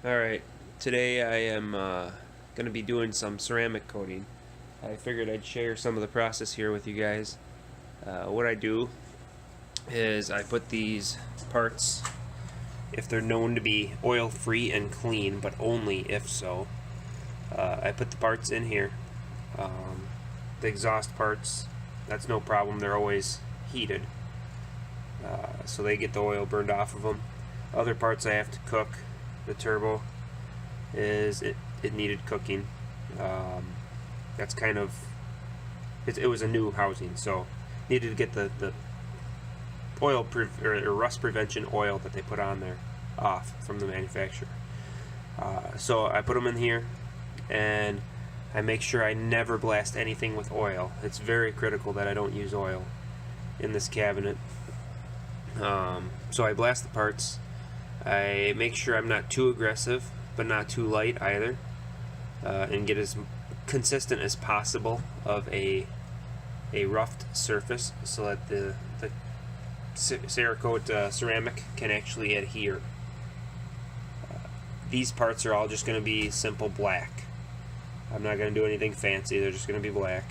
Alright, today I am going to be doing some ceramic coating. I figured I'd share some of the process here with you guys. What I do is I put these parts, if they're known to be oil free and clean, but only if so, I put the parts in here. The exhaust parts, that's no problem, they're always heated, so they get the oil burned off of them. Other parts I have to cook. The turbo is it needed cooking. That's kind of it was a new housing, so needed to get the oil or rust prevention oil that they put on there off from the manufacturer. So I put them in here, and I make sure I never blast anything with oil. It's very critical that I don't use oil in this cabinet. So I blast the parts. I make sure I'm not too aggressive, but not too light either, and get as consistent as possible of a roughed surface so that the Cerakote ceramic can actually adhere. These parts are all just going to be simple black. I'm not going to do anything fancy, they're just going to be black.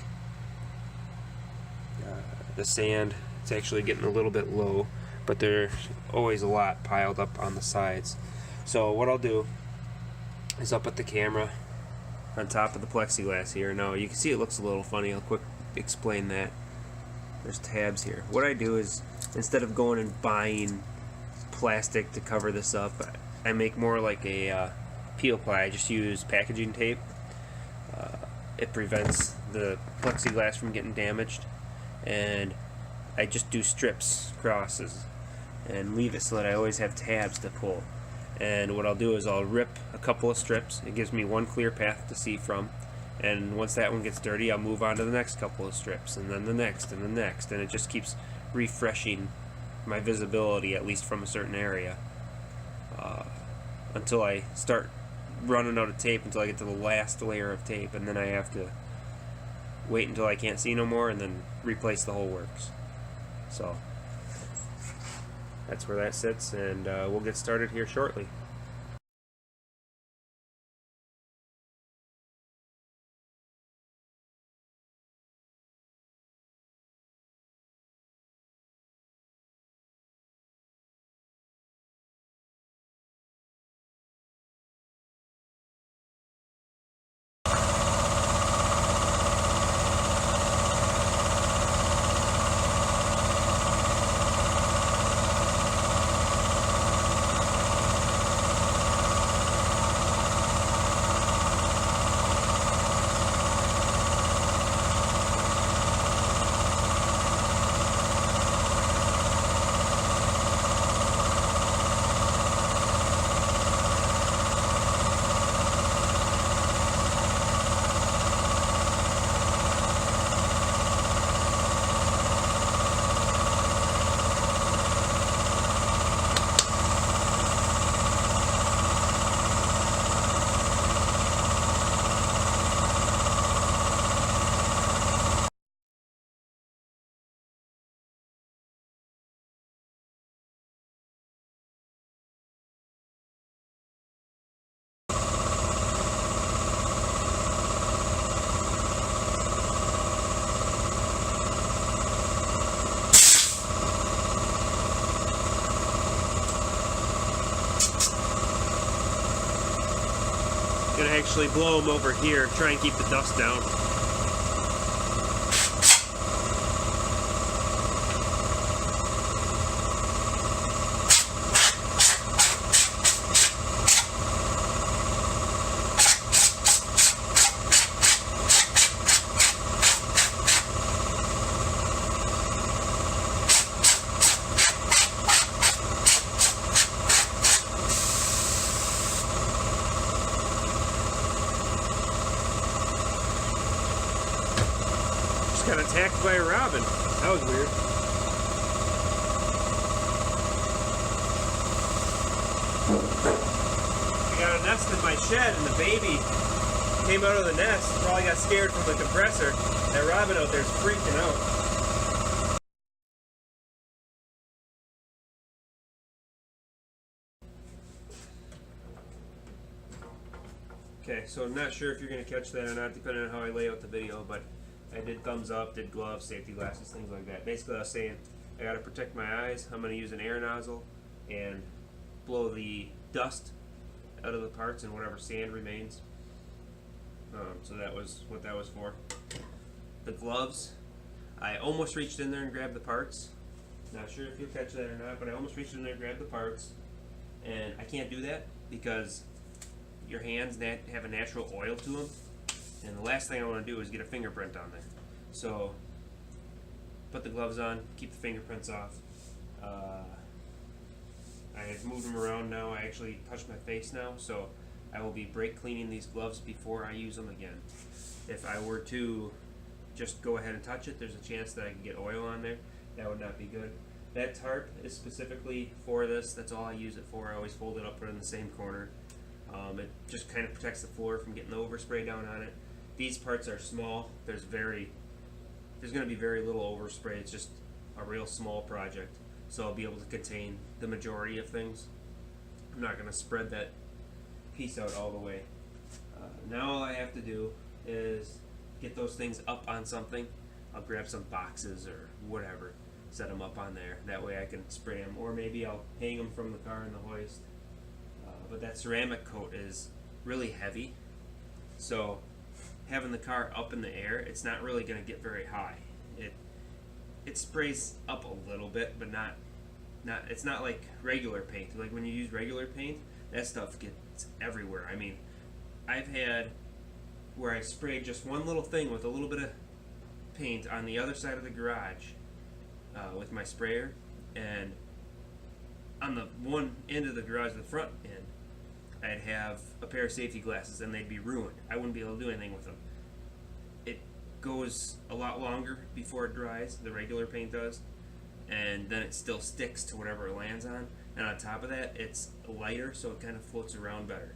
The sand, it's actually getting a little bit low, but there's always a lot piled up on the sides. So what I'll do is I'll put the camera on top of the plexiglass here. Now you can see it looks a little funny. I'll quick explain that. There's tabs here. What I do is, instead of going and buying plastic to cover this up, I make more like a peel ply. I just use packaging tape. It prevents the plexiglass from getting damaged, and I just do strips, crosses, and leave it so that I always have tabs to pull. And what I'll do is I'll rip a couple of strips. It gives me one clear path to see from, and once that one gets dirty, I'll move on to the next couple of strips, and then the next, and the next, and it just keeps refreshing my visibility, at least from a certain area, until I start running out of tape, until I get to the last layer of tape, and then I have to wait until I can't see no more and then replace the whole works. So that's where that sits, and we'll get started here shortly. Gonna actually blow them over here, try and keep the dust down. Got attacked by a robin. That was weird. I got a nest in my shed, and the baby came out of the nest. Probably got scared from the compressor. That robin out there is freaking out. Okay, so I'm not sure if you're going to catch that or not, depending on how I lay out the video, but I did thumbs up, did gloves, safety glasses, things like that. Basically, I was saying I got to protect my eyes. I'm going to use an air nozzle and blow the dust out of the parts and whatever sand remains. So that was what that was for. The gloves, I almost reached in there and grabbed the parts. Not sure if you'll catch that or not, but I almost reached in there and grabbed the parts. And I can't do that because your hands have a natural oil to them. And the last thing I want to do is get a fingerprint on there. So, put the gloves on, keep the fingerprints off. I have moved them around now. I actually touched my face now, so I will be brake cleaning these gloves before I use them again. If I were to just go ahead and touch it, there's a chance that I could get oil on there. That would not be good. That tarp is specifically for this. That's all I use it for. I always fold it up, put it in the same corner. It just kind of protects the floor from getting the overspray down on it. These parts are small. There's going to be very little overspray. It's just a real small project. So I'll be able to contain the majority of things. I'm not going to spread that piece out all the way. Now all I have to do is get those things up on something. I'll grab some boxes or whatever, set them up on there. That way I can spray them, or maybe I'll hang them from the car in the hoist. But that ceramic coat is really heavy, so having the car up in the air, it's not really going to get very high. It sprays up a little bit, but not. It's not like regular paint. Like when you use regular paint, that stuff gets everywhere. I mean, I've had where I sprayed just one little thing with a little bit of paint on the other side of the garage with my sprayer, and on the one end of the garage, the front end, I'd have a pair of safety glasses and they'd be ruined. I wouldn't be able to do anything with them. It goes a lot longer before it dries, the regular paint does, and then it still sticks to whatever it lands on. And on top of that, it's lighter, so it kind of floats around better.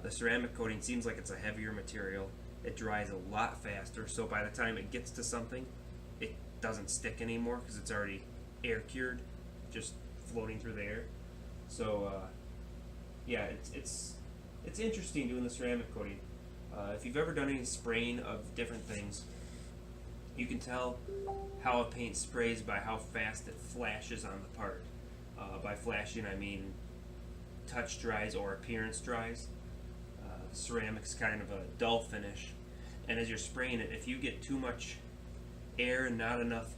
The ceramic coating seems like it's a heavier material. It dries a lot faster, so by the time it gets to something, it doesn't stick anymore because it's already air cured, just floating through the air. So yeah, it's interesting doing the ceramic coating. If you've ever done any spraying of different things, you can tell how a paint sprays by how fast it flashes on the part. By flashing, I mean touch dries or appearance dries. Ceramic's kind of a dull finish, and as you're spraying it, if you get too much air and not enough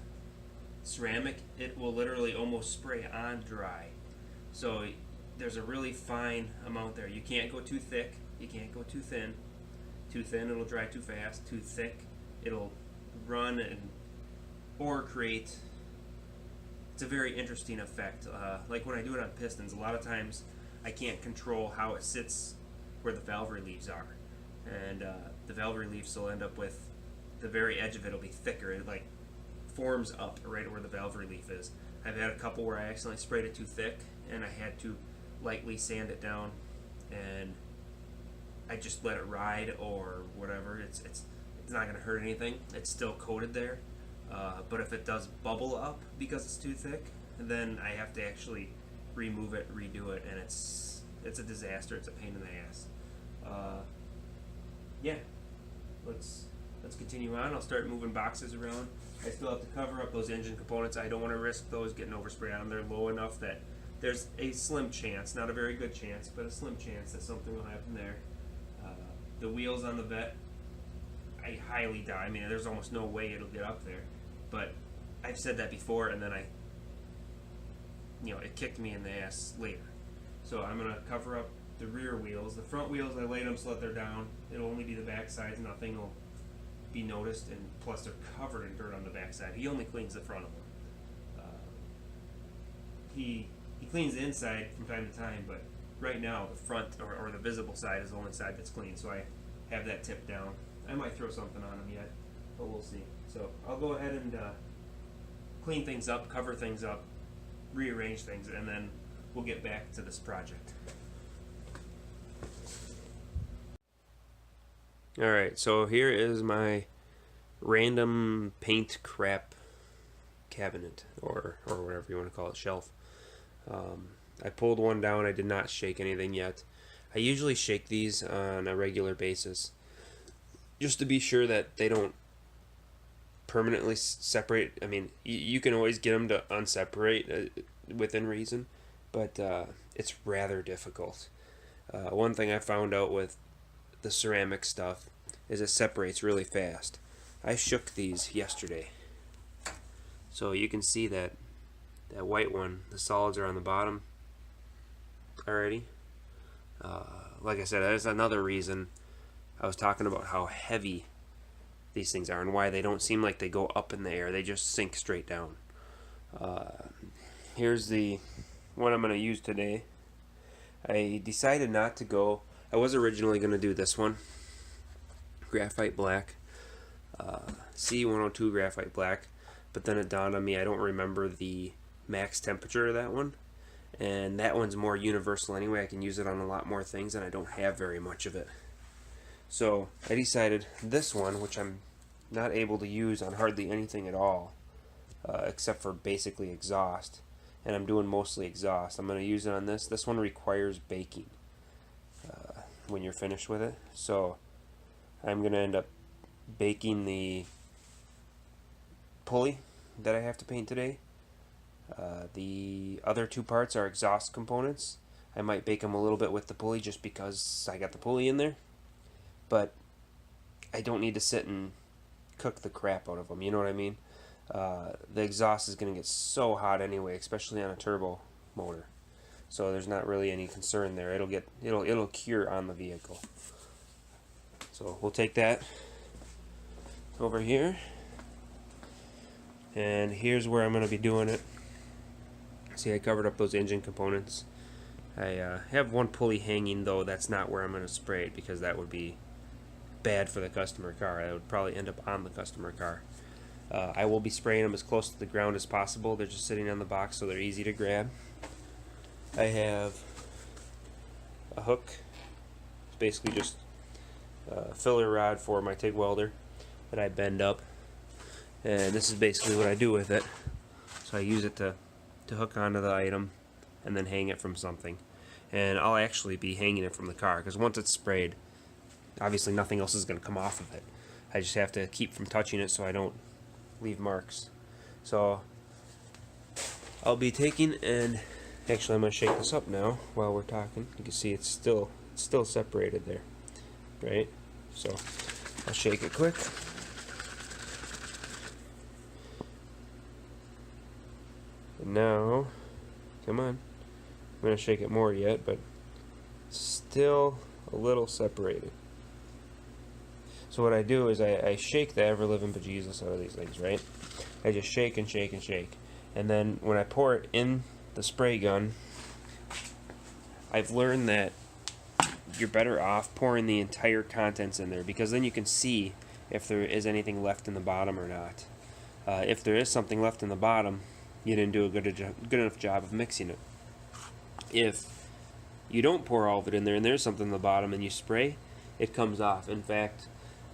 ceramic, it will literally almost spray on dry. So there's a really fine amount there. You can't go too thick, you can't go too thin. Too thin, it'll dry too fast. Too thick, it'll run or create. It's a very interesting effect. Like when I do it on pistons, a lot of times I can't control how it sits where the valve reliefs are, and the valve reliefs will end up with the very edge of it will be thicker. It like forms up right where the valve relief is. I've had a couple where I accidentally sprayed it too thick, and I had to lightly sand it down, and I just let it ride or whatever. It's not going to hurt anything. It's still coated there, but if it does bubble up because it's too thick, then I have to actually remove it, redo it, and it's a disaster. It's a pain in the ass. Yeah, let's continue on. I'll start moving boxes around. I still have to cover up those engine components. I don't want to risk those getting oversprayed on them. They're low enough that there's a slim chance, not a very good chance, but a slim chance that something will happen there. The wheels on the Vet, I highly doubt. I mean, there's almost no way it'll get up there. But I've said that before, and then it kicked me in the ass later. So I'm going to cover up the rear wheels. The front wheels, I laid them so that they're down. It'll only be the back sides. Nothing will be noticed, and plus they're covered in dirt on the back side. He only cleans the front of them. He cleans the inside from time to time, but right now the front or the visible side is the only side that's clean, so I have that tipped down. I might throw something on him yet, but we'll see. So I'll go ahead and clean things up, cover things up, rearrange things, and then we'll get back to this project. Alright, so here is my random paint crap cabinet, or whatever you want to call it, shelf. I pulled one down. I did not shake anything yet. I usually shake these on a regular basis just to be sure that they don't permanently separate. I mean, you can always get them to unseparate within reason, but it's rather difficult. One thing I found out with the ceramic stuff is it separates really fast. I shook these yesterday, so you can see that white one, the solids are on the bottom already. Like I said, that's another reason I was talking about how heavy these things are and why they don't seem like they go up in the air. They just sink straight down. Here's the one I'm going to use today. I decided not to go. I was originally going to do this one, graphite black, C102 graphite black, but then it dawned on me I don't remember the max temperature of that one, and that one's more universal anyway. I can use it on a lot more things, and I don't have very much of it. So I decided this one, which I'm not able to use on hardly anything at all, except for basically exhaust, and I'm doing mostly exhaust. I'm going to use it on this. This one requires baking when you're finished with it, so I'm going to end up baking the pulley that I have to paint today. The other two parts are exhaust components. I might bake them a little bit with the pulley just because I got the pulley in there, but I don't need to sit and cook the crap out of them, you know what I mean? The exhaust is going to get so hot anyway, especially on a turbo motor, so there's not really any concern there. It'll cure on the vehicle. So we'll take that over here, and here's where I'm going to be doing it. See, I covered up those engine components. I have one pulley hanging, though. That's not where I'm going to spray it, because that would be bad for the customer car. It would probably end up on the customer car. I will be spraying them as close to the ground as possible. They're just sitting on the box, so they're easy to grab. I have a hook. It's basically just a filler rod for my TIG welder that I bend up, and this is basically what I do with it. So I use it to hook onto the item and then hang it from something. And I'll actually be hanging it from the car, because once it's sprayed, obviously nothing else is going to come off of it. I just have to keep from touching it so I don't leave marks. So I'll be taking, and actually I'm going to shake this up now while we're talking. You can see it's still separated there, right? So I'll shake it quick. And now, come on, I'm going to shake it more yet, but still a little separated. So what I do is I shake the ever-living bejesus out of these things, right? I just shake and shake and shake. And then when I pour it in the spray gun, I've learned that you're better off pouring the entire contents in there, because then you can see if there is anything left in the bottom or not. If there is something left in the bottom, you didn't do a good enough job of mixing it. If you don't pour all of it in there and there's something in the bottom and you spray, it comes off. In fact,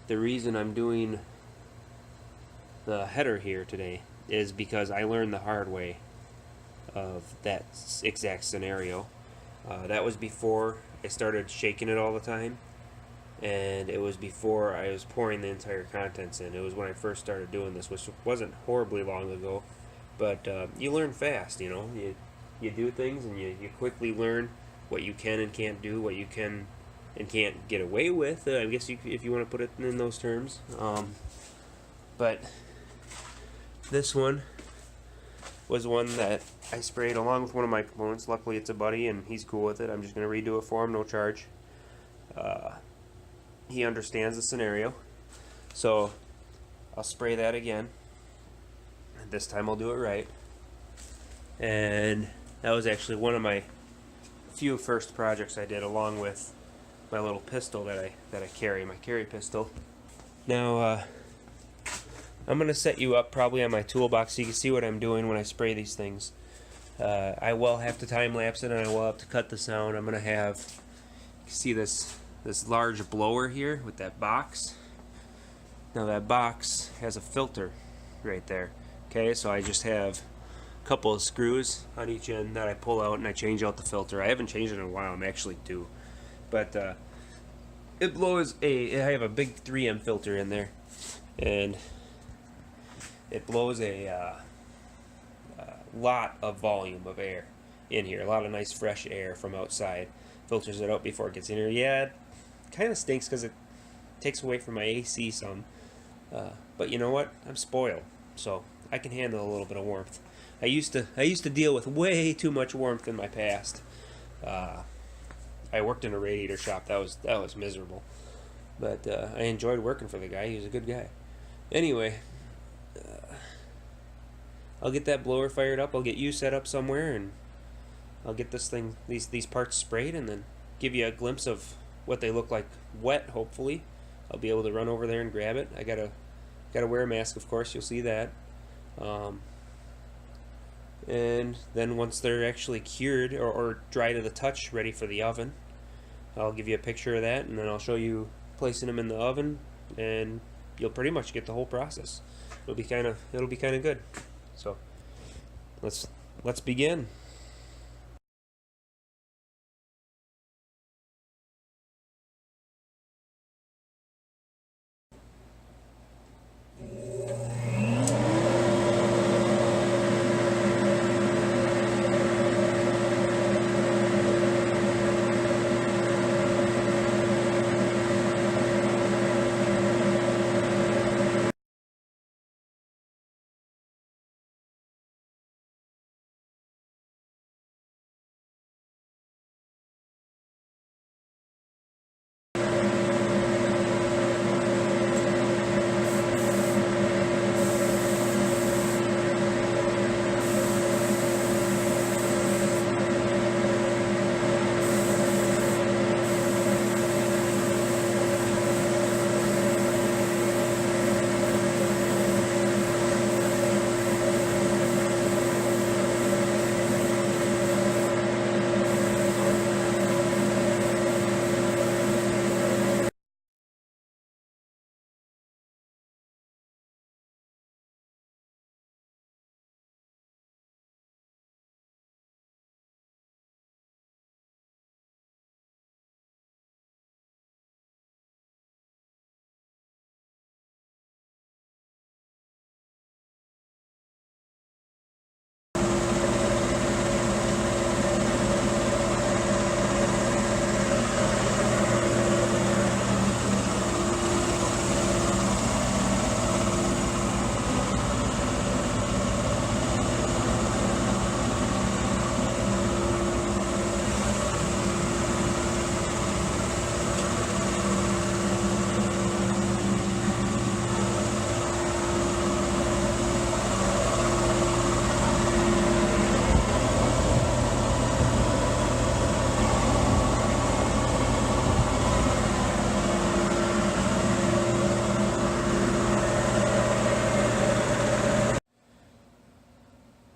the reason I'm doing the header here today is because I learned the hard way of that exact scenario. That was before I started shaking it all the time, and it was before I was pouring the entire contents in. It was when I first started doing this, which wasn't horribly long ago, but you learn fast, you know. You do things and you quickly learn what you can and can't do, what you can and can't get away with, I guess if you want to put it in those terms. But this one was one that I sprayed along with one of my components. Luckily it's a buddy and he's cool with it. I'm just going to redo it for him, no charge. He understands the scenario, so I'll spray that again. This time I'll do it right. And that was actually one of my few first projects I did, along with my little pistol that I carry, my carry pistol. Now I'm going to set you up probably on my toolbox so you can see what I'm doing when I spray these things. I will have to time lapse it, and I will have to cut the sound. I'm going to have, you can see this large blower here with that box. Now that box has a filter right there. Okay, so I just have a couple of screws on each end that I pull out and I change out the filter. I haven't changed it in a while. I'm actually due. but it blows I have a big 3M filter in there, and it blows a lot of volume of air in here, a lot of nice fresh air from outside, filters it out before it gets in here. Yeah, it kind of stinks because it takes away from my AC some, but you know what, I'm spoiled, so I can handle a little bit of warmth. I used to deal with way too much warmth in my past. I worked in a radiator shop. That was miserable, but I enjoyed working for the guy. He was a good guy. Anyway, I'll get that blower fired up. I'll get you set up somewhere, and I'll get this thing, these parts sprayed, and then give you a glimpse of what they look like wet. Hopefully, I'll be able to run over there and grab it. I gotta wear a mask, of course. You'll see that. And then once they're actually cured or dry to the touch, ready for the oven, I'll give you a picture of that, and then I'll show you placing them in the oven, and you'll pretty much get the whole process. It'll be kind of good. So let's begin.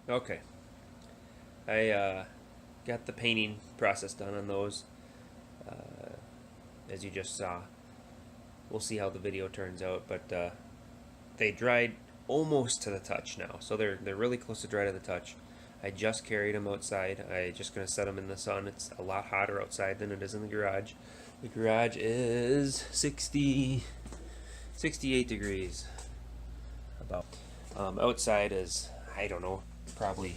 Okay, I got the painting process done on those, as you just saw. We'll see how the video turns out, but they dried almost to the touch now, so they're really close to dry to the touch. I just carried them outside. I just gonna set them in the sun. It's a lot hotter outside than it is in the garage. The garage is 68 degrees. About outside is, I don't know, probably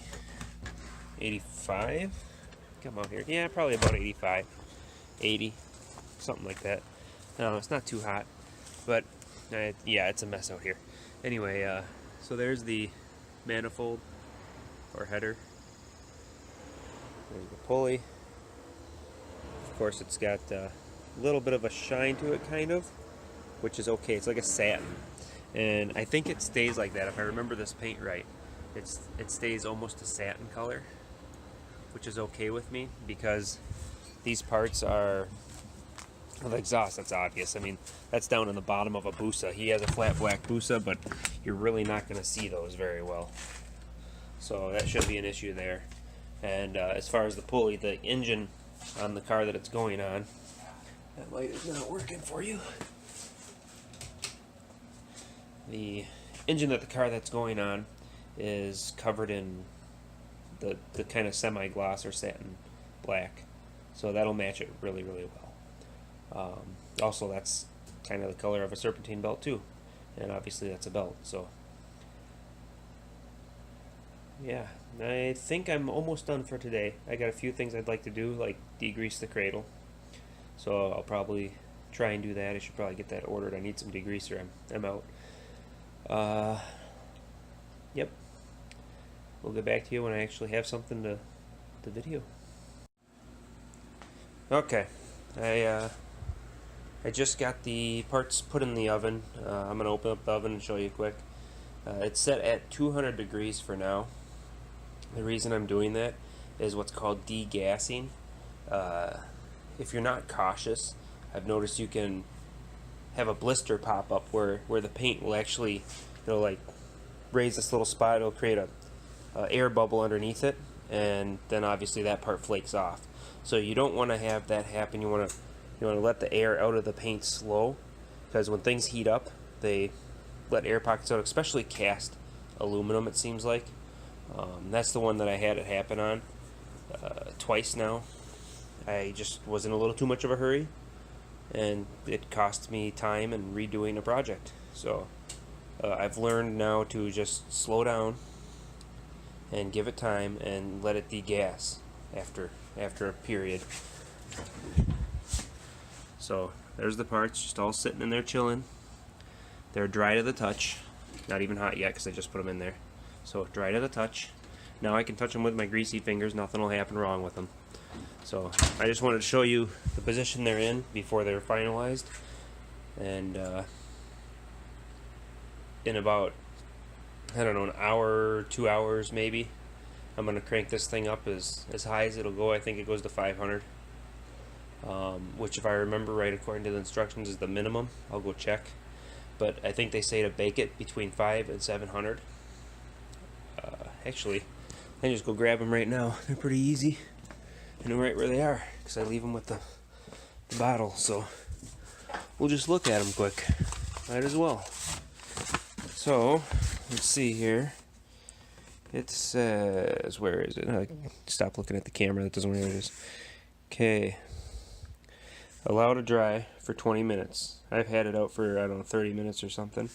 85. Come on here. Yeah, probably about 85, 80, something like that. No, it's not too hot, but yeah, it's a mess out here. Anyway, so there's the manifold or header. There's the pulley. Of course, it's got a little bit of a shine to it, kind of, which is okay. It's like a satin, and I think it stays like that if I remember this paint right. It stays almost a satin color, which is okay with me because these parts are, well, the exhaust, that's obvious. I mean, that's down in the bottom of a Busa. He has a flat black Busa, but you're really not going to see those very well. So that shouldn't be an issue there. And as far as the pulley, the engine on the car that it's going on, that light is not working for you. The engine that the car that's going on is covered in the kind of semi-gloss or satin black, so that'll match it really, really well. Also, that's kind of the color of a serpentine belt too, and obviously that's a belt. So yeah, I think I'm almost done for today. I got a few things I'd like to do, like degrease the cradle, so I'll probably try and do that. I should probably get that ordered. I need some degreaser. I'm out. Yep. We'll get back to you when I actually have something to video. Okay, I just got the parts put in the oven. I'm gonna open up the oven and show you quick. It's set at 200 degrees for now. The reason I'm doing that is what's called degassing. If you're not cautious, I've noticed you can have a blister pop up where the paint will actually, like raise this little spot. It'll create a air bubble underneath it, and then obviously that part flakes off. So you don't want to have that happen. You want to let the air out of the paint slow, because when things heat up, they let air pockets out, especially cast aluminum, it seems like. That's the one that I had it happen on twice now. I just was in a little too much of a hurry, and it cost me time and redoing a project. So I've learned now to just slow down and give it time and let it degas after a period. So there's the parts, just all sitting in there chilling. They're dry to the touch, not even hot yet because I just put them in there. So dry to the touch. Now I can touch them with my greasy fingers. Nothing will happen wrong with them. So I just wanted to show you the position they're in before they're finalized. And in about, I don't know, an hour, 2 hours maybe, I'm going to crank this thing up as high as it'll go. I think it goes to 500, which if I remember right, according to the instructions, is the minimum. I'll go check. But I think they say to bake it between 5 and 700. Actually, I can just go grab them right now. They're pretty easy. I know right where they are because I leave them with the bottle. So we'll just look at them quick. Might as well. So let's see here. It says, where is it? Stop looking at the camera. That doesn't know where it is. Okay. Allow to dry for 20 minutes. I've had it out for, I don't know, 30 minutes or something.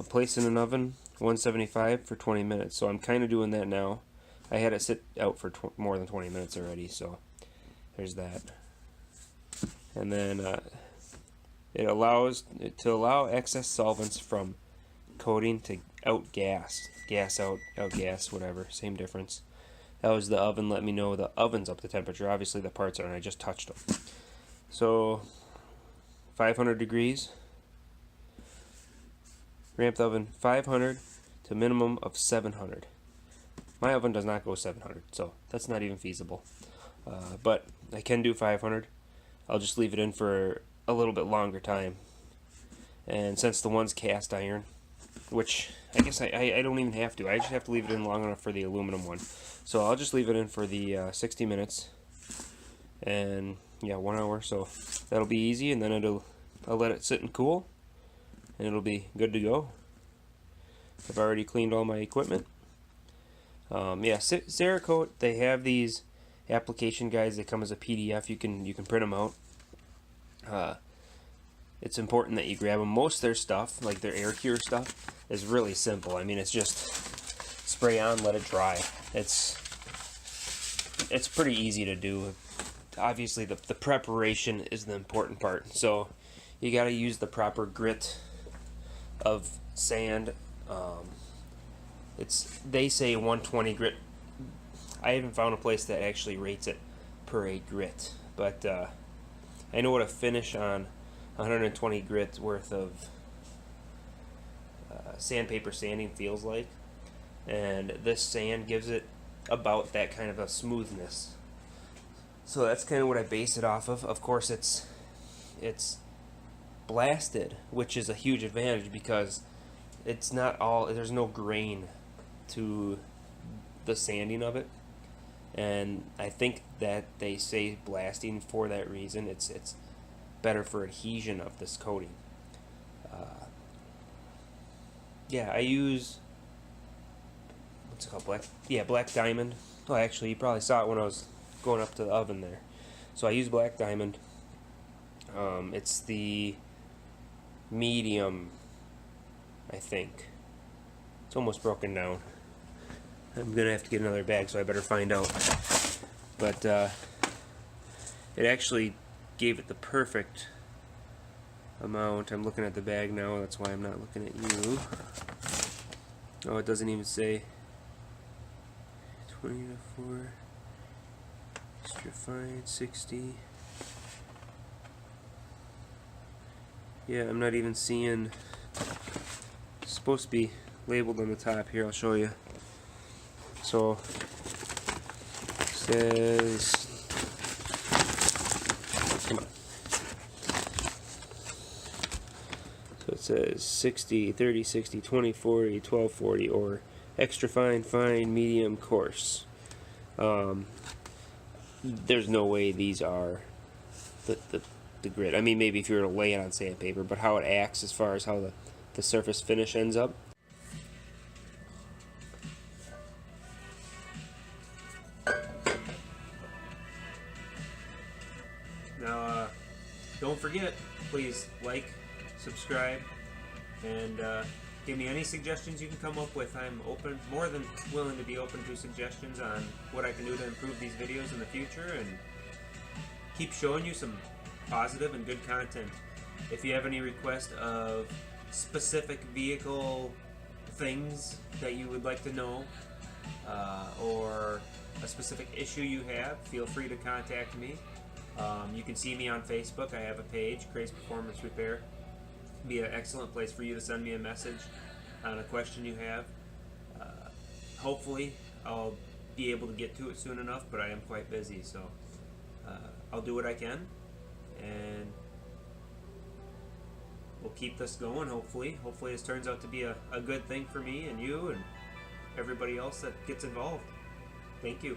Place in an oven, 175 for 20 minutes. So I'm kind of doing that now. I had it sit out for more than 20 minutes already, so there's that. And then it allows to allow excess solvents from coating to outgas. Gas out, outgas, whatever, same difference. That was the oven. Let me know the oven's up to temperature. Obviously the parts aren't. I just touched them. So 500 degrees. Ramp the oven 500 to minimum of 700. My oven does not go 700, so that's not even feasible. But I can do 500. I'll just leave it in for a little bit longer time. And since the one's cast iron, which I guess I don't even have to. I just have to leave it in long enough for the aluminum one. So I'll just leave it in for the 60 minutes. And yeah, 1 hour. So that'll be easy, and then I'll let it sit and cool, and it'll be good to go. I've already cleaned all my equipment. Yeah, Cerakote, they have these application guides. They come as a PDF. You can print them out. It's important that you grab them. Most of their stuff, like their air cure stuff, is really simple. I mean, it's just spray on, let it dry. It's pretty easy to do. Obviously, the preparation is the important part. So you got to use the proper grit of sand. They say 120 grit. I haven't found a place that actually rates it per a grit, but I know what a finish on 120 grit worth of sandpaper sanding feels like, and this sand gives it about that kind of a smoothness. So that's kind of what I base it off of. Of course, it's blasted, which is a huge advantage because it's not all, there's no grain to the sanding of it, and I think that they say blasting for that reason. It's better for adhesion of this coating. Yeah, I use, what's it called, black diamond. Oh, actually, you probably saw it when I was going up to the oven there. So I use black diamond. It's the medium, I think. It's almost broken down. I'm gonna have to get another bag, so I better find out. But it actually gave it the perfect amount. I'm looking at the bag now, that's why I'm not looking at you. Oh, it doesn't even say 20 to 4, extra fine, 60. Yeah, I'm not even seeing. It's supposed to be labeled on the top here. I'll show you. So it says, come on. So it says 60, 30, 60, 20, 40, 12, 40, or extra fine, fine, medium, coarse. There's no way these are the grit. I mean, maybe if you were to lay it on sandpaper, but how it acts as far as how the surface finish ends up. Now, don't forget, please like, subscribe, and give me any suggestions you can come up with. I'm open, more than willing to be open to suggestions on what I can do to improve these videos in the future, and keep showing you some positive and good content. If you have any request of specific vehicle things that you would like to know, or a specific issue you have, feel free to contact me. You can see me on Facebook. I have a page, Craze Performance Repair. It'd be an excellent place for you to send me a message on a question you have. Hopefully I'll be able to get to it soon enough, but I am quite busy, so I'll do what I can, and we'll keep this going. Hopefully this turns out to be a good thing for me and you and everybody else that gets involved. Thank you.